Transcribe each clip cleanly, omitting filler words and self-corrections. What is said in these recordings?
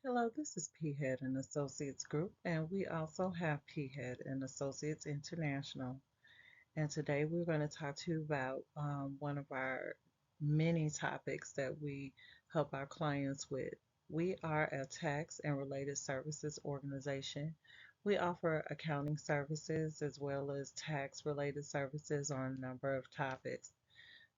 Hello, this is Peahead and Associates Group, and we also have Peahead and Associates International. And today we're going to talk to you about one of our many topics that we help our clients with. We are a tax and related services organization. We offer accounting services as well as tax related services on a number of topics.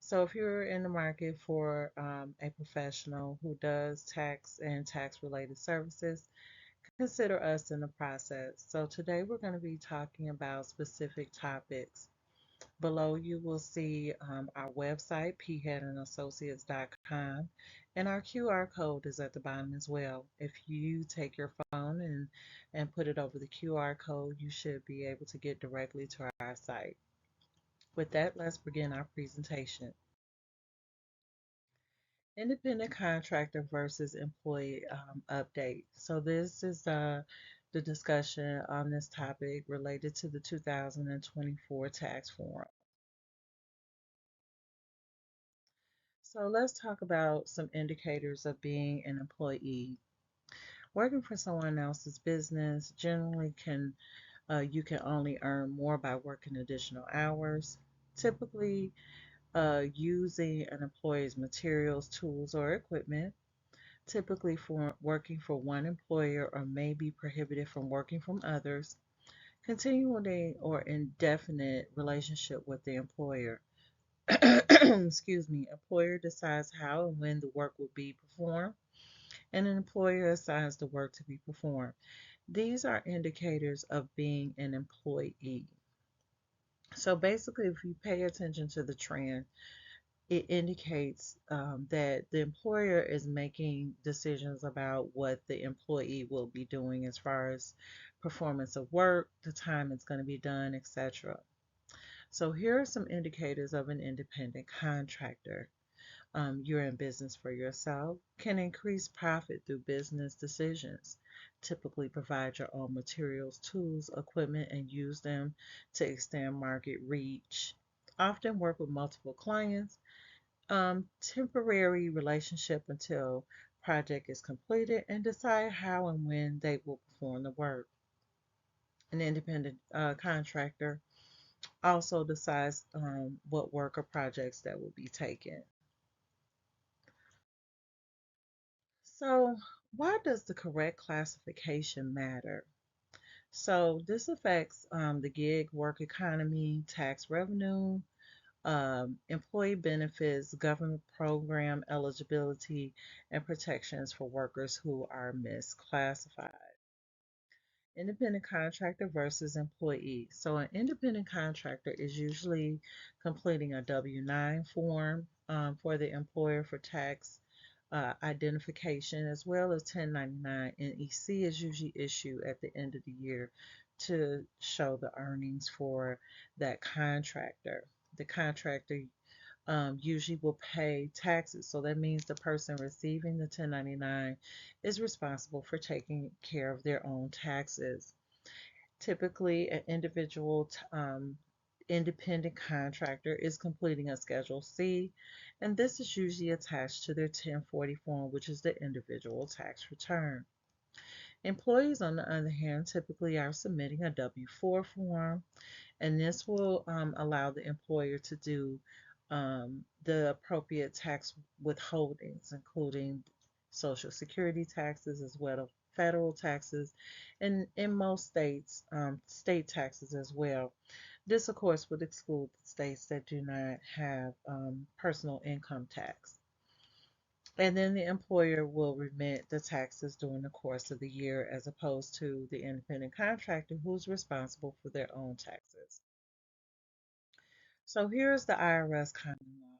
So if you're in the market for a professional who does tax and tax related services, consider us in the process. So today we're going to be talking about specific topics. Below you will see our website, peaheadandassociates.com, and our QR code is at the bottom as well. If you take your phone and put it over the QR code, you should be able to get directly to our site. With that, let's begin our presentation. Independent contractor versus employee update. So this is the discussion on this topic related to the 2024 tax form. So let's talk about some indicators of being an employee. Working for someone else's business generally can you can only earn more by working additional hours. Typically, using an employee's materials, tools, or equipment. Typically for working for one employer or may be prohibited from working from others, continuing or indefinite relationship with the employer. Excuse me, employer decides how and when the work will be performed, and an employer assigns the work to be performed. These are indicators of being an employee. So basically, if you pay attention to the trend, it indicates that the employer is making decisions about what the employee will be doing as far as performance of work, the time it's going to be done, etc. So here are some indicators of an independent contractor. You're in business for yourself, can increase profit through business decisions. Typically provide your own materials, tools, equipment, and use them to extend market reach. Often work with multiple clients, temporary relationship until project is completed and decide how and when they will perform the work. An independent contractor also decides what work or projects that will be taken. So, why does the correct classification matter? So, this affects the gig work economy, tax revenue, employee benefits, government program eligibility, and protections for workers who are misclassified. Independent contractor versus employee. So, an independent contractor is usually completing a W-9 form for the employer for tax identification, as well as 1099 NEC is usually issued at the end of the year to show the earnings for that contractor. The contractor usually will pay taxes. So that means the person receiving the 1099 is responsible for taking care of their own taxes. Typically, an independent contractor is completing a Schedule C, and this is usually attached to their 1040 form, which is the individual tax return. Employees, on the other hand, typically are submitting a W-4 form, and this will allow the employer to do the appropriate tax withholdings, including Social Security taxes as well as federal taxes, and in most states, state taxes as well. This, of course, would exclude states that do not have personal income tax. And then the employer will remit the taxes during the course of the year as opposed to the independent contractor who's responsible for their own taxes. So here's the IRS common law.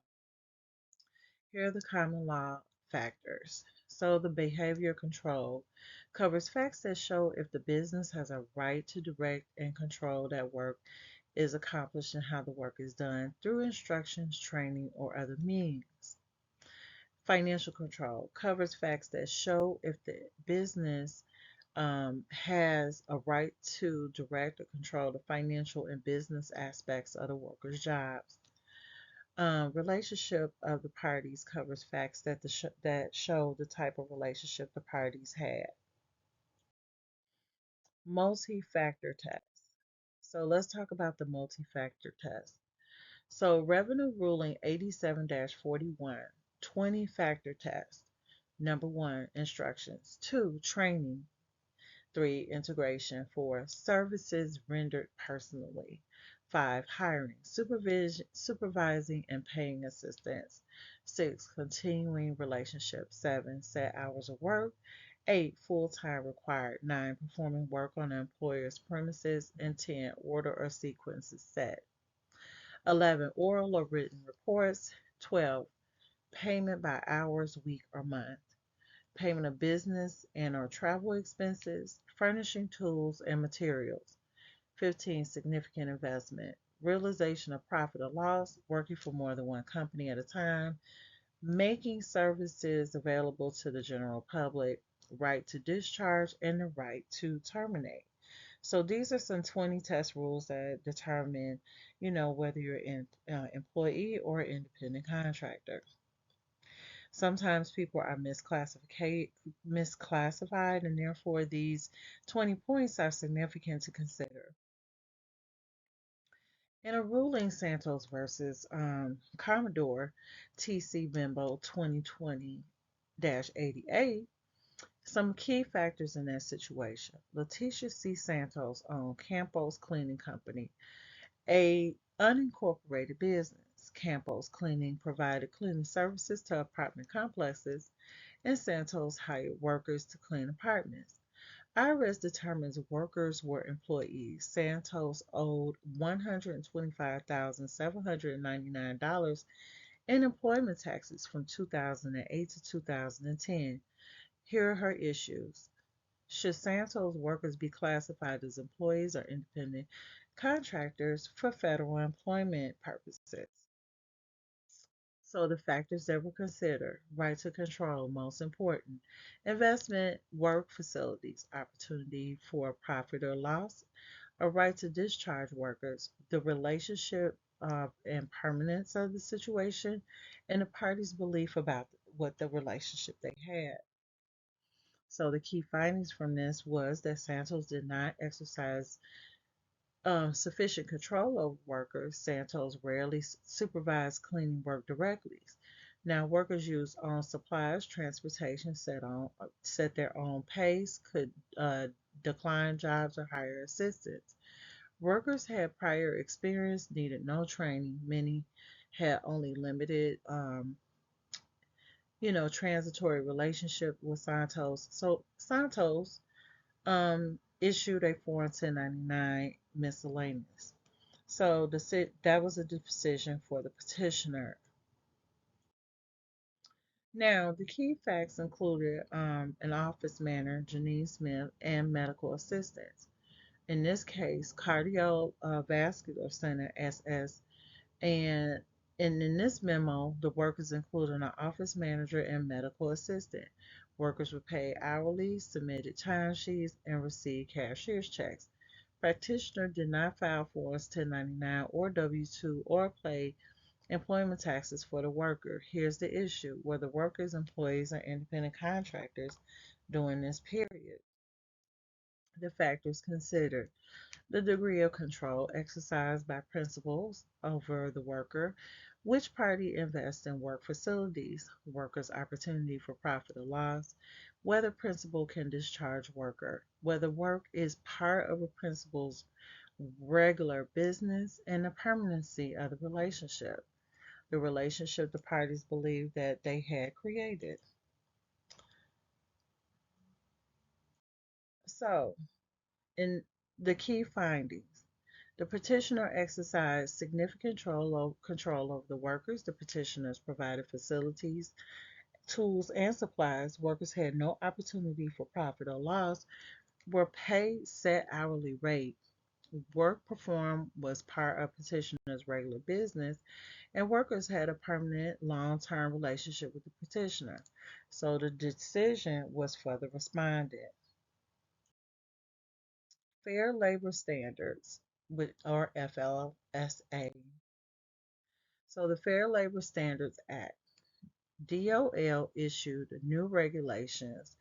Here are the common law factors. So the behavior control covers facts that show if the business has a right to direct and control that work is accomplished and how the work is done through instructions, training, or other means. Financial control covers facts that show if the business has a right to direct or control the financial and business aspects of the worker's jobs. Relationship of the parties covers facts that show the type of relationship the parties had. Multi-factor test. So let's talk about the multi-factor test. So Revenue Ruling 87-41, 20-factor test. Number one, instructions. Two, training. Three, integration. Four, services rendered personally. Five, hiring, supervising and paying assistance. Six, continuing relationship. Seven, set hours of work. Eight, full time required. Nine, performing work on the employer's premises. And 10, order or sequence is set. 11, oral or written reports. 12, payment by hours, week, or month. Payment of business and or travel expenses, furnishing tools and materials. 15, significant investment. Realization of profit or loss, working for more than one company at a time, making services available to the general public, right to discharge, and the right to terminate. So these are some 20 test rules that determine, whether you're an employee or independent contractor. Sometimes people are misclassified, and therefore these 20 points are significant to consider. In a ruling Santos versus Commodore TC Bimbo 2020-88, some key factors in that situation. Letitia C. Santos owned Campos Cleaning Company, a unincorporated business. Campos Cleaning provided cleaning services to apartment complexes, and Santos hired workers to clean apartments. IRS determines workers were employees. Santos owed $125,799 in employment taxes from 2008 to 2010. Here are her issues. Should Santos workers be classified as employees or independent contractors for federal employment purposes? So the factors that were considered: right to control, most important, investment, work facilities, opportunity for profit or loss, a right to discharge workers, the relationship and permanence of the situation, and the parties' belief about what the relationship they had. So the key findings from this was that Santos did not exercise sufficient control over workers. Santos rarely supervised cleaning work directly. Now, workers used own supplies, transportation, set their own pace, could decline jobs or hire assistants. Workers had prior experience, needed no training. Many had only limited, transitory relationship with Santos. So Santos issued a Form 1099 miscellaneous. So that was a decision for the petitioner. Now, the key facts included an office manager, Janine Smith, and medical assistants. In this case, cardiovascular center SS, and in this memo, the workers included an office manager and medical assistant. Workers were paid hourly, submitted timesheets, and received cashier's checks. Practitioner did not file Forms 1099 or W-2 or pay employment taxes for the worker. Here's the issue: were the workers employees or independent contractors during this period? The factors considered: the degree of control exercised by principals over the worker, which party invests in work facilities, worker's opportunity for profit or loss, whether principal can discharge worker, whether work is part of a principal's regular business, and the permanency of the relationship. The relationship the parties believed that they had created. So, in the key findings, the petitioner exercised significant control over the workers. The petitioners provided facilities, tools, and supplies. Workers had no opportunity for profit or loss, were paid set hourly rate. Work performed was part of petitioner's regular business, and workers had a permanent long-term relationship with the petitioner. So the decision was for the respondent. Fair Labor Standards, or FLSA. So the Fair Labor Standards Act, DOL issued new regulations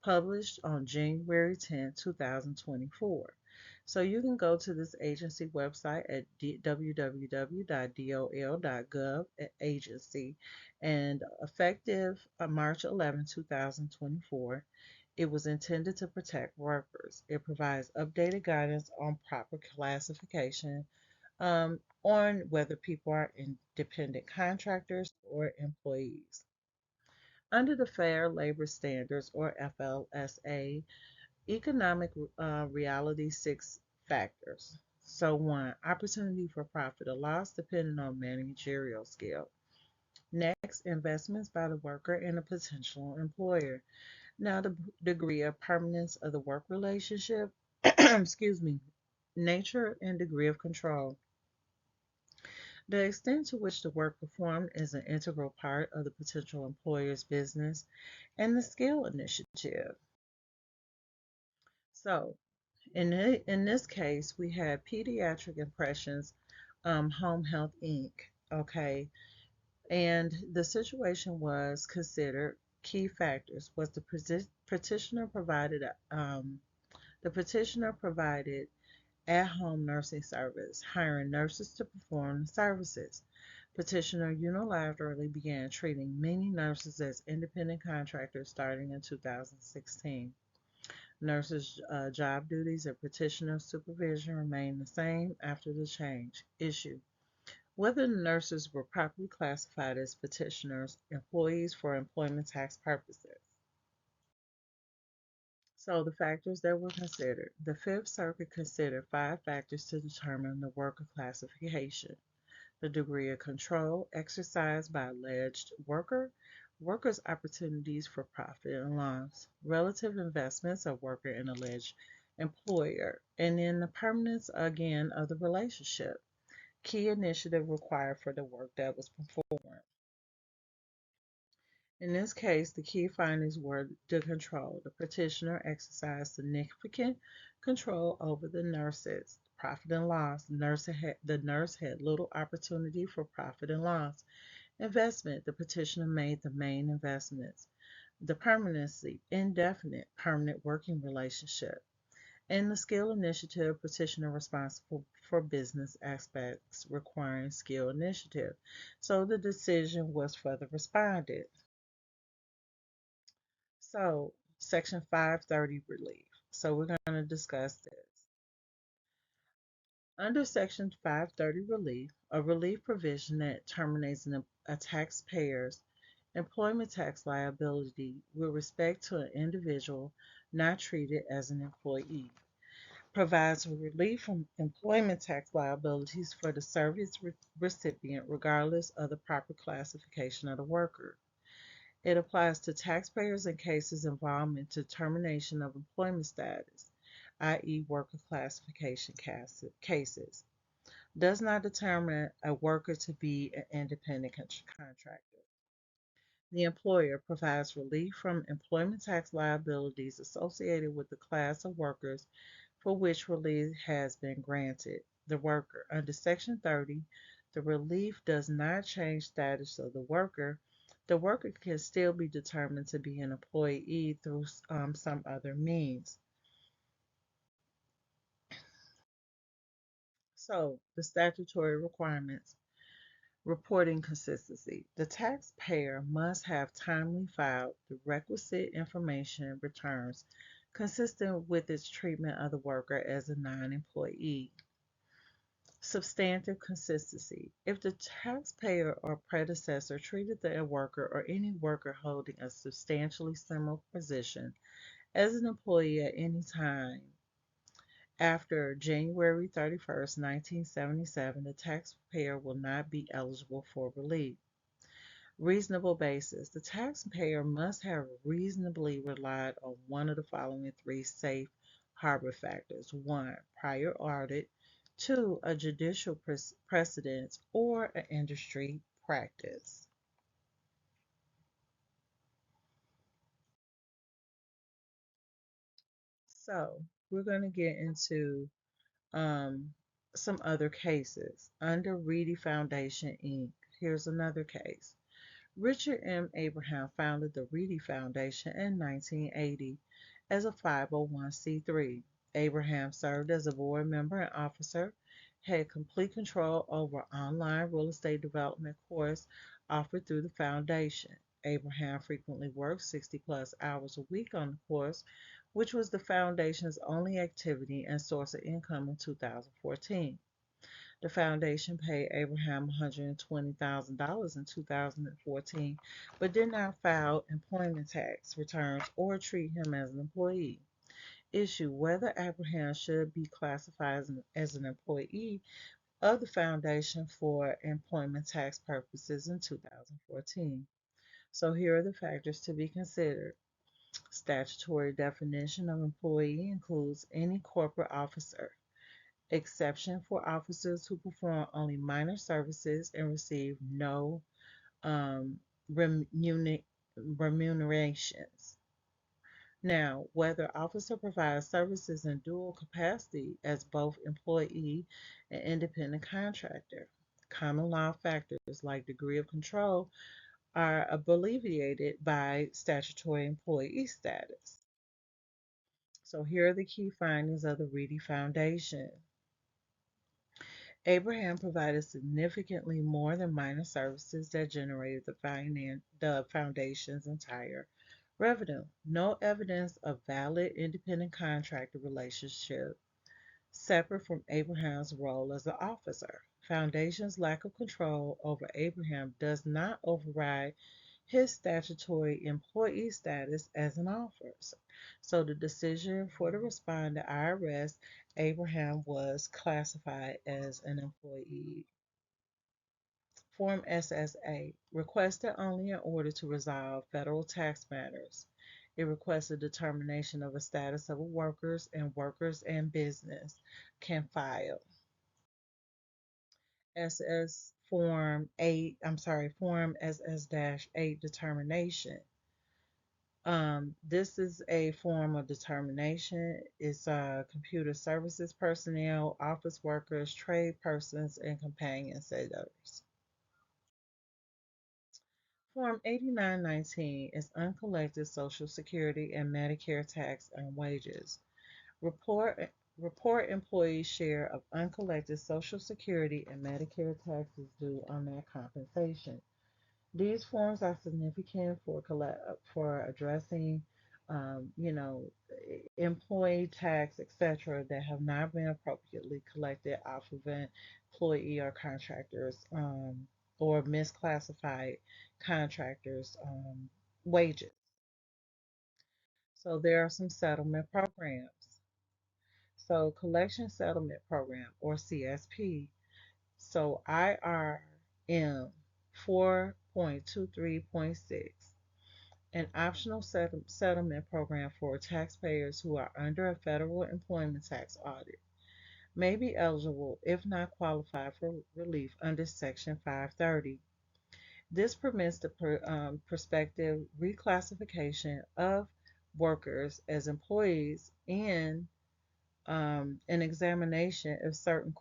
published on January 10, 2024. So you can go to this agency website at www.dol.gov agency, and effective March 11, 2024, it was intended to protect workers. It provides updated guidance on proper classification, on whether people are independent contractors or employees. Under the Fair Labor Standards, or FLSA, economic reality, six factors. So, one, opportunity for profit or loss depending on managerial skill. Next, investments by the worker and a potential employer. Now, the degree of permanence of the work relationship, excuse me, nature and degree of control. The extent to which the work performed is an integral part of the potential employer's business, and the skill initiative. So, in this case, we had Pediatric Impressions Home Health Inc. Okay, and the situation was considered key factors was petitioner provided the petitioner provided at-home nursing service, hiring nurses to perform the services. Petitioner unilaterally began treating many nurses as independent contractors starting in 2016. Nurses' job duties and petitioner supervision remained the same after the change. Issue: whether the nurses were properly classified as petitioners' employees for employment tax purposes. So, the factors that were considered: the Fifth Circuit considered five factors to determine the worker classification: the degree of control exercised by alleged worker, workers' opportunities for profit and loss, relative investments of worker and alleged employer, and then the permanence again of the relationship, key initiative required for the work that was performed. In this case, the key findings were the control. The petitioner exercised significant control over the nurses. Profit and loss. The nurse had little opportunity for profit and loss. Investment. The petitioner made the main investments. The permanency. Indefinite permanent working relationship. And the skill initiative. Petitioner responsible for business aspects requiring skill initiative. So the decision was for the respondent. So, Section 530 relief. So, we're going to discuss this. Under Section 530 relief, a relief provision that terminates a taxpayer's employment tax liability with respect to an individual not treated as an employee, provides relief from employment tax liabilities for the service recipient regardless of the proper classification of the worker. It applies to taxpayers in cases involving determination of employment status, i.e., worker classification cases. Does not determine a worker to be an independent contractor. The employer provides relief from employment tax liabilities associated with the class of workers for which relief has been granted. The worker. Under Section 30, the relief does not change status of the worker. The worker can still be determined to be an employee through some other means. So, the statutory requirements. Reporting consistency. The taxpayer must have timely filed the requisite information returns consistent with its treatment of the worker as a non-employee. Substantive consistency. If the taxpayer or predecessor treated the worker or any worker holding a substantially similar position as an employee at any time after January 31st, 1977, the taxpayer will not be eligible for relief. Reasonable basis. The taxpayer must have reasonably relied on one of the following three safe harbor factors: one, prior audit; two, a judicial precedent; or an industry practice. So, we're going to get into um, some other cases. Under Reedy Foundation, Inc. Here's another case. Richard M. Abraham founded the Reedy Foundation in 1980 as a 501c3. Abraham served as a board member and officer, had complete control over online real estate development course offered through the foundation. Abraham frequently worked 60 plus hours a week on the course, which was the foundation's only activity and source of income in 2014. The foundation paid Abraham $120,000 in 2014, but did not file employment tax returns or treat him as an employee. Issue whether Abraham should be classified as an employee of the foundation for employment tax purposes in 2014. So here are the factors to be considered. Statutory definition of employee includes any corporate officer, exception for officers who perform only minor services and receive no um, remunerations. Now, whether officer provides services in dual capacity as both employee and independent contractor. Common law factors like degree of control are alleviated by statutory employee status. So here are the key findings of the Reedy Foundation. Abraham provided significantly more than minor services that generated the foundation's entire revenue. No evidence of valid independent contractor relationship separate from Abraham's role as an officer. Foundation's lack of control over Abraham does not override his statutory employee status as an officer. So the decision for the respondent IRS, Abraham was classified as an employee. Form SSA, requested only in order to resolve federal tax matters. It requests a determination of a status of a workers and business can file. SS Form 8, Form SS-8 determination. This is a form of determination. It's computer services personnel, office workers, trade persons, and companion sailors. Form 8919 is uncollected Social Security and Medicare tax and wages. Report employees' share of uncollected Social Security and Medicare taxes due on that compensation. These forms are significant for addressing, you know, employee tax, etc., that have not been appropriately collected off of an employee or contractors, or misclassified contractors' wages. So there are some settlement programs. So collection settlement program or CSP. So IRM 4.23.6, an optional settlement program for taxpayers who are under a federal employment tax audit, may be eligible if not qualified for relief under Section 530. This permits the prospective reclassification of workers as employees and an examination if certain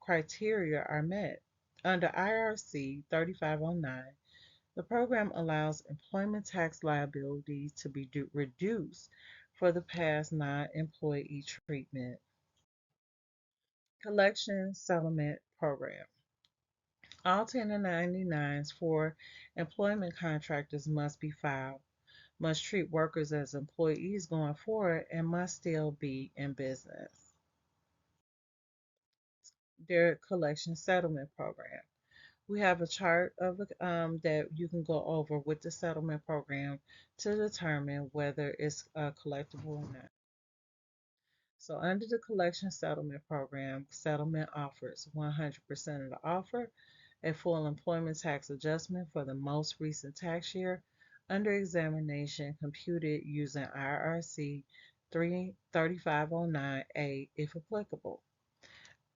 criteria are met. Under IRC 3509, the program allows employment tax liability to be reduced for the past non-employee treatment. Collection Settlement Program. All 1099s for employment contractors must be filed, must treat workers as employees going forward, and must still be in business. Their collection settlement program. We have a chart of that you can go over with the settlement program to determine whether it's collectible or not. So under the collection settlement program, settlement offers 100% of the offer, a full employment tax adjustment for the most recent tax year under examination computed using IRC 3509A if applicable.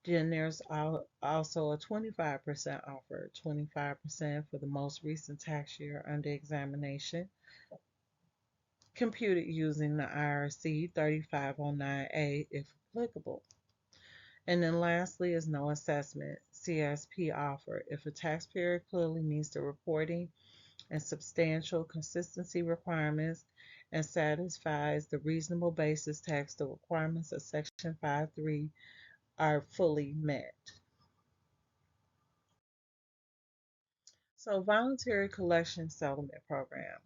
Then there's also a 25% offer, 25% for the most recent tax year under examination, computed using the IRC 3509A if applicable. And then lastly is no assessments. CSP offer if a taxpayer clearly meets the reporting and substantial consistency requirements and satisfies the reasonable basis tax, the requirements of Section 5.3 are fully met. So, Voluntary Collection Settlement Program,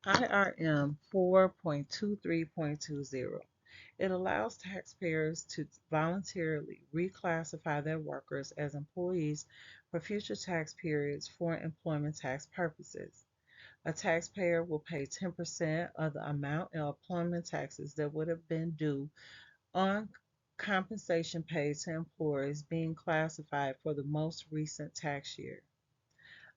IRM 4.23.20. It allows taxpayers to voluntarily reclassify their workers as employees for future tax periods for employment tax purposes. A taxpayer will pay 10% of the amount in employment taxes that would have been due on compensation paid to employees being classified for the most recent tax year.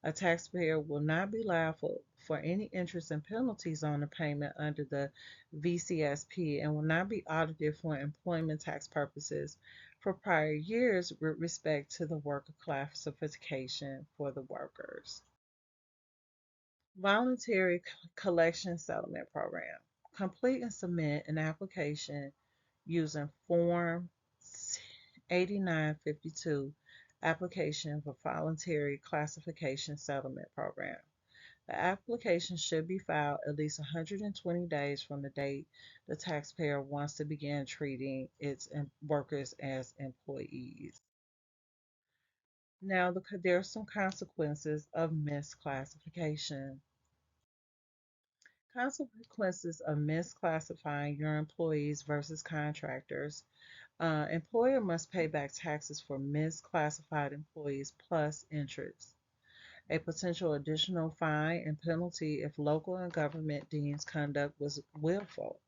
A taxpayer will not be liable for any interest and penalties on the payment under the VCSP and will not be audited for employment tax purposes for prior years with respect to the worker classification for the workers. Voluntary Collection Settlement Program. Complete and submit an application using Form 8952 Application for Voluntary Classification Settlement Program. The application should be filed at least 120 days from the date the taxpayer wants to begin treating its workers as employees. Now, there are some consequences of misclassification. Consequences of misclassifying your employees versus contractors. Employer must pay back taxes for misclassified employees plus interest. A potential additional fine and penalty if local and government deems conduct was willful.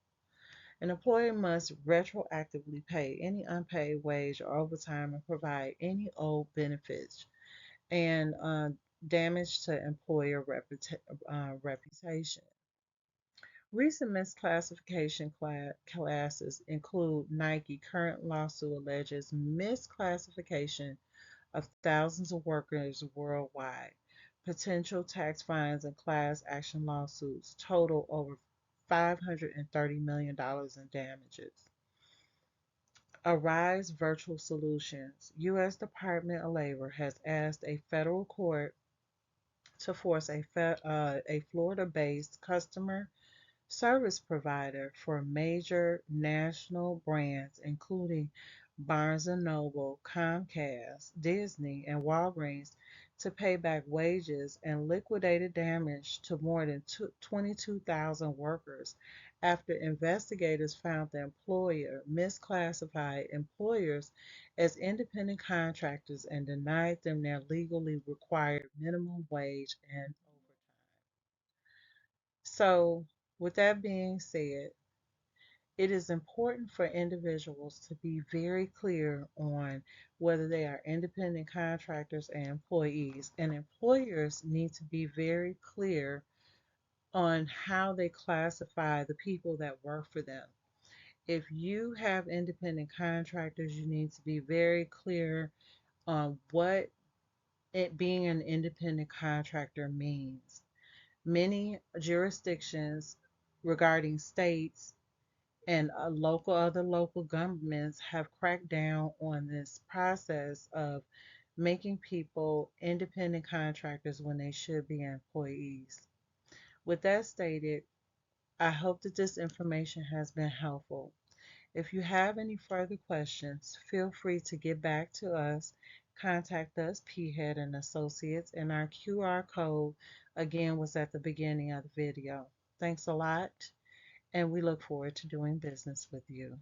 An employer must retroactively pay any unpaid wage or overtime and provide any owed benefits and damage to employer reputation. Recent misclassification classes include Nike current lawsuit alleges misclassification of thousands of workers worldwide. Potential tax fines and class action lawsuits total over $530 million in damages. Arise Virtual Solutions. U.S. Department of Labor has asked a federal court to force a Florida-based customer service provider for major national brands including Barnes& Noble, Comcast, Disney, and Walgreens to pay back wages and liquidated damage to more than 22,000 workers after investigators found the employer misclassified employers as independent contractors and denied them their legally required minimum wage and overtime. So, with that being said, it is important for individuals to be very clear on whether they are independent contractors and employees, and employers need to be very clear on how they classify the people that work for them. If you have independent contractors, you need to be very clear on what it being an independent contractor means. Many jurisdictions regarding states and other local governments have cracked down on this process of making people independent contractors when they should be employees. With that stated, I hope that this information has been helpful. If you have any further questions, feel free to get back to us. Contact us, Peahead and Associates, and our QR code again was at the beginning of the video. Thanks a lot, and we look forward to doing business with you.